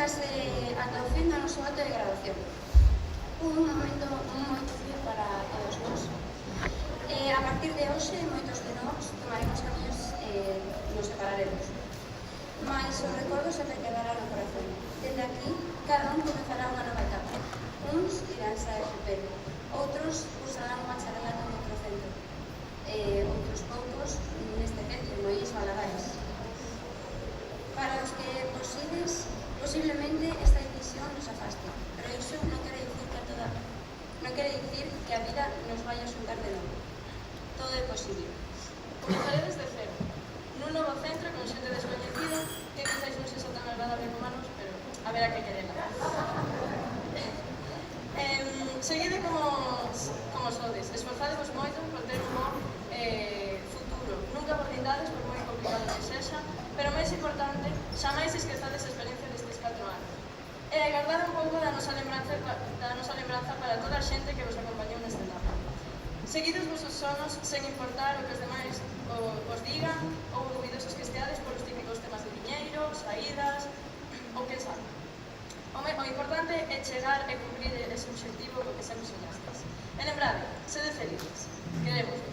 chegase ata o fin do noso acto de graduación. Un momento moi difícil para todos nós. A partir de hoxe, moitos de nós tomaremos camiños e nos separaremos. Mais o recordo sempre quedará no corazón. Desde aquí, cada un comezará unha nova etapa. Uns iránse a FP, outros cursarán un bacharelato en outro centro. Outros poucos neste centro, no IS Valadares. Para os que posibles, posiblemente esta decisión nos afaste, pero iso non quere dicir que a vida nos vai a xuntar de novo. Todo é posible. Comezaredes de cero, nun novo centro con xente descoñecida que quizáis non sexa tan agradable como a nos, pero a ver a que querela. Seguide como sodes, esforzadevos moito por ter un bon futuro. Nunca vos rindades por moi complicado que sexa, pero máis importante, xamais esquezades a experiencia destes 4 anos. E agardade un pouco da nosa lembranza para toda a xente que vos acompañou nesta etapa. Seguides vosos sonos sen importar o que os demais os digan ou ruidosos que esteades por os típicos temas de diñeiro, saídas ou que sabe. O importante é chegar e cumprir ese objetivo co que sempre soñastes. E lembrade, sede felices. Queremos.